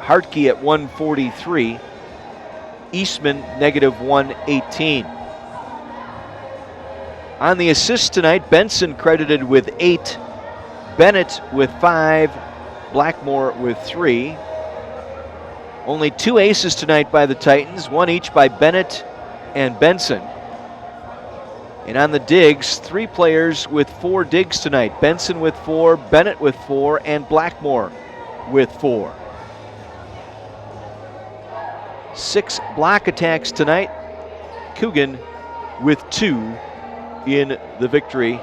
Hartke at 143. Eastman negative 118. On the assists tonight, Benson credited with 8, Bennett with 5, Blackmore with 3. Only 2 aces tonight by the Titans, 1 each by Bennett and Benson. And on the digs, 3 players with 4 digs tonight. Benson with 4, Bennett with 4, and Blackmore with 4. 6 block attacks tonight. Coogan with 2 in the victory,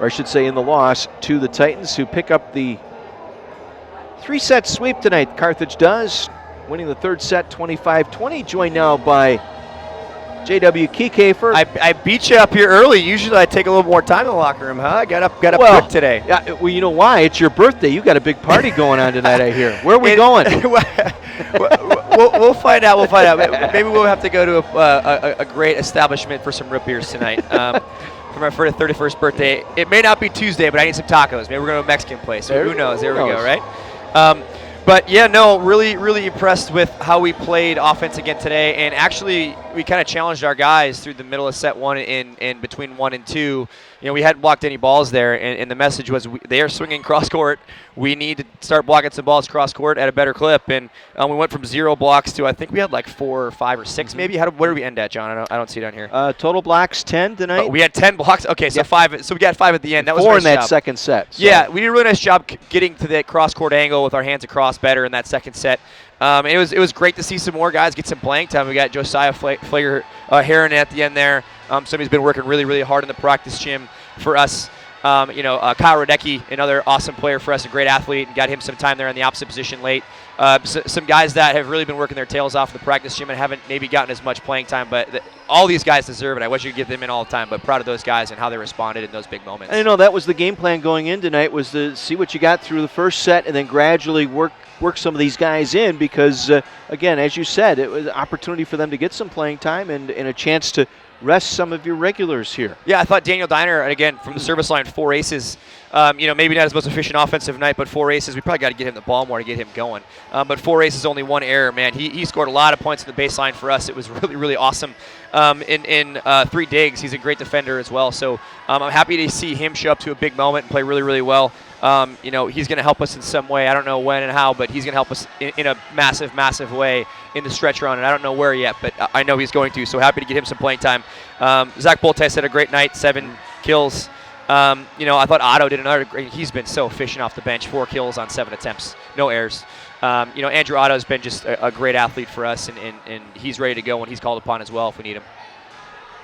or I should say in the loss, to the Titans, who pick up the 3-set sweep tonight. Carthage does, winning the 3rd set 25-20. Joined now by J.W. Kieckhefer. I beat you up here early. Usually I take a little more time in the locker room, huh? I got up quick today. Yeah, well, you know why? It's your birthday. You got a big party going on tonight, I hear. Where are we going? We'll find out. We'll find out. Maybe we'll have to go to a great establishment for some root beers tonight. For my 31st birthday. It may not be Tuesday, but I need some tacos. Maybe we're going to a Mexican place. Who knows? There we go, right? But yeah, no, really, really impressed with how we played offense again today. And actually, we kind of challenged our guys through the middle of set 1 and between 1 and 2. You know, we hadn't blocked any balls there, and the message was they are swinging cross court. We need to start blocking some balls cross court at a better clip. And we went from 0 blocks to, I think we had like 4 or 5 or 6 maybe. Where did we end at, John? I don't see it on here. Total blocks 10 tonight. Oh, we had 10 blocks. Okay, so 5. So we got 5 at the end. That was 4 a in nice that job. second set. So. Yeah, we did a really nice job getting to that cross court angle with our hands across better in that second set. It was great to see some more guys get some playing time. We got Josiah Flager Heron at the end there. Somebody's been working really, really hard in the practice gym for us. Kyle Radecki, another awesome player for us, a great athlete, and got him some time there in the opposite position late. Some guys that have really been working their tails off in the practice gym and haven't maybe gotten as much playing time, but all these guys deserve it. I wish you could give them in all the time, but proud of those guys and how they responded in those big moments. I know that was the game plan going in tonight, was to see what you got through the first set and then gradually work some of these guys in because, again, as you said, it was an opportunity for them to get some playing time and a chance to rest some of your regulars here. Yeah, I thought Daniel Diner, again, from the service line, 4 aces. Maybe not his most efficient offensive night, but 4 aces. We probably got to get him the ball more to get him going. But 4 aces, only 1 error. Man, he scored a lot of points in the baseline for us. It was really, really awesome. In 3 digs, he's a great defender as well. So I'm happy to see him show up to a big moment and play really, really well. He's going to help us in some way. I don't know when and how, but he's going to help us in a massive, massive way in the stretch run, and I don't know where yet, but I know he's going to, so happy to get him some playing time. Zach Boltes had a great night, 7 kills. I thought Otto did another great. He's been so efficient off the bench, 4 kills on 7 attempts, no errors. Andrew Otto's been just a great athlete for us, and he's ready to go when he's called upon as well if we need him.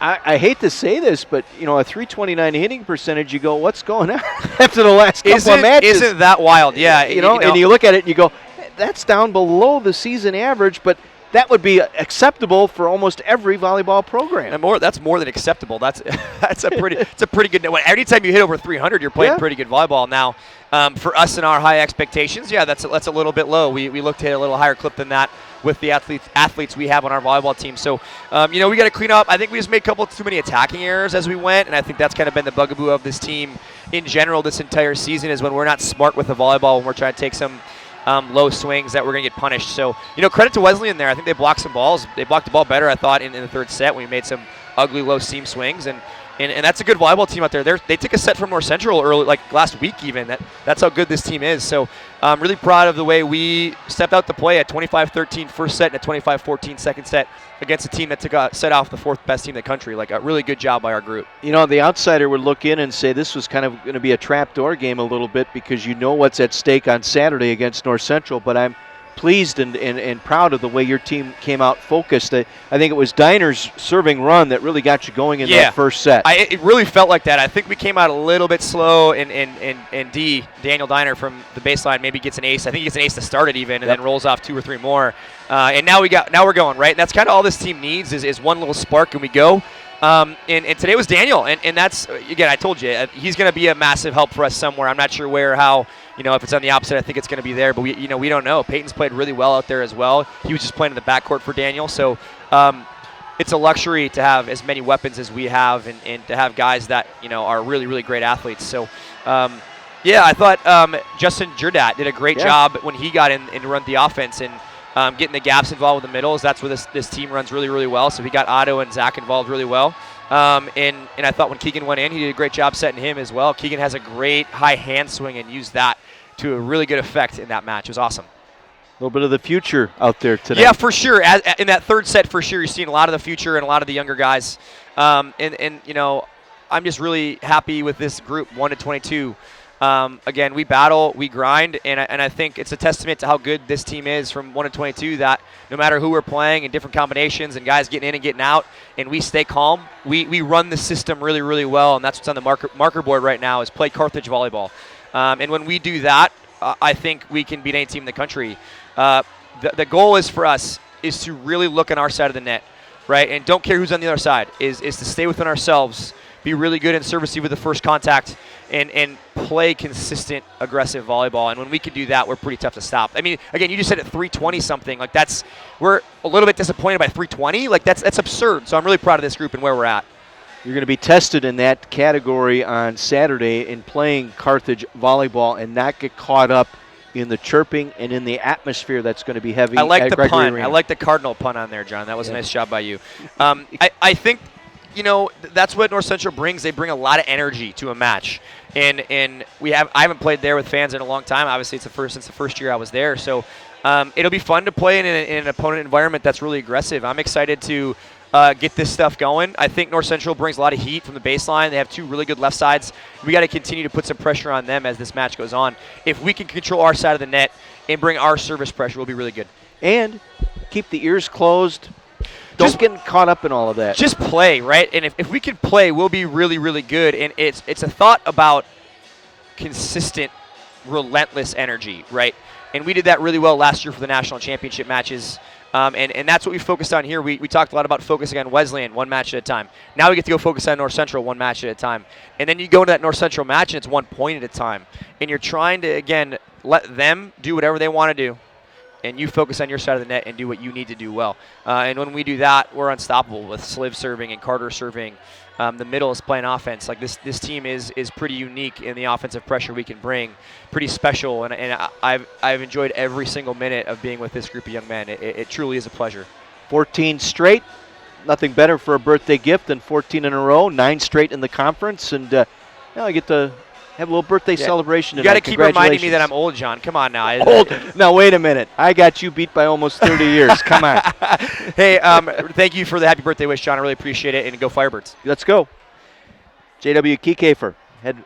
I hate to say this, but, a 329 hitting percentage, you go, what's going on after the last couple of matches? Isn't that wild? Yeah. And you look at it and you go, that's down below the season average, but that would be acceptable for almost every volleyball program. And that's more than acceptable. That's a pretty good. Anytime you hit over 300, you're playing pretty good volleyball. Now, for us and our high expectations, that's a little bit low. We look to hit a little higher clip than that with the athletes we have on our volleyball team. So, we got to clean up. I think we just made a couple too many attacking errors as we went, and I think that's kind of been the bugaboo of this team in general this entire season is when we're not smart with the volleyball, when we're trying to take some low swings that we're going to get punished. So, credit to Wesleyan there. I think they blocked some balls. They blocked the ball better, I thought, in the 3rd set when we made some ugly low seam swings. And that's a good volleyball team out there. They took a set from North Central early, like last week even. That's how good this team is. So I'm really proud of the way we stepped out to play at 25-13 first set and a 25-14 second set against a team that took a set off the 4th best team in the country. Like a really good job by our group. The outsider would look in and say this was kind of going to be a trapdoor game a little bit because you know what's at stake on Saturday against North Central, but I'm pleased and proud of the way your team came out focused. I think it was Diner's serving run that really got you going in that first set. It really felt like that. I think we came out a little bit slow, and Daniel Diner from the baseline maybe gets an ace. I think he gets an ace to start it even, and then rolls off 2 or 3 more. And now we're going, right? And that's kind of all this team needs is one little spark, and we go. And today was Daniel, and that's, again, I told you, he's going to be a massive help for us somewhere. I'm not sure where or how. If it's on the opposite, I think it's going to be there, but we don't know. Peyton's played really well out there as well. He was just playing in the backcourt for Daniel, so it's a luxury to have as many weapons as we have and to have guys that, are really, really great athletes. So, Yeah, I thought Justin Jordat did a great job when he got in and run the offense and getting the gaps involved with the middles. That's where this team runs really, really well. So he got Otto and Zach involved really well. And I thought when Keegan went in, he did a great job setting him as well. Keegan has a great high hand swing and used that to a really good effect in that match. It was awesome. A little bit of the future out there today. Yeah, for sure. In that third set, for sure, you're seeing a lot of the future and a lot of the younger guys. And you know, I'm just really happy with this group, 1 to 22. Again, we battle, we grind, and I think it's a testament to how good this team is from 1 to 22 that no matter who we're playing in different combinations and guys getting in and getting out, and we stay calm, we run the system really, really well, and that's what's on the marker board right now is play Carthage volleyball. And when we do that, I think we can beat any team in the country. The goal is for us is to really look on our side of the net, right? And don't care who's on the other side, is to stay within ourselves, be really good in service with the first contact, and play consistent, aggressive volleyball. And when we can do that, we're pretty tough to stop. I mean, again, you just said at 320 something. Like we're a little bit disappointed by 320. Like that's absurd. So I'm really proud of this group and where we're at. You're going to be tested in that category on Saturday in playing Carthage volleyball and not get caught up in the chirping and in the atmosphere that's going to be heavy. I like the Gregory pun. Arena. I like the Cardinal pun on there, John. That was a nice job by you. I think, you know, that's what North Central brings. They bring a lot of energy to a match, and I haven't played there with fans in a long time. Obviously, since the first year I was there. So it'll be fun to play in an opponent environment that's really aggressive. I'm excited to get this stuff going. I think North Central brings a lot of heat from the baseline. They have two really good left sides. We got to continue to put some pressure on them as this match goes on. If we can control our side of the net and bring our service pressure, we'll be really good. And keep the ears closed. Don't get caught up in all of that. Just play, right? And if we can play, we'll be really, really good. And it's a thought about consistent, relentless energy, right? And we did that really well last year for the national championship matches. And that's what we focused on here. We talked a lot about focusing on Wesleyan one match at a time. Now we get to go focus on North Central one match at a time. And then you go into that North Central match and it's 1 point at a time. And you're trying to, again, let them do whatever they want to do. And you focus on your side of the net and do what you need to do well. And when we do that, we're unstoppable with Sliv serving and Carter serving. The middle is playing offense. Like this team is pretty unique in the offensive pressure we can bring. Pretty special, and I've enjoyed every single minute of being with this group of young men. It truly is a pleasure. 14 straight. Nothing better for a birthday gift than 14 in a row. 9 straight in the conference, and now I get to have a little birthday celebration You tonight. got to keep reminding me that I'm old, John. Come on now. Old? Now, wait a minute. I got you beat by almost 30 years. Come on. Hey, thank you for the happy birthday wish, John. I really appreciate it, and go Firebirds. Let's go. J.W. Kieckhefer, head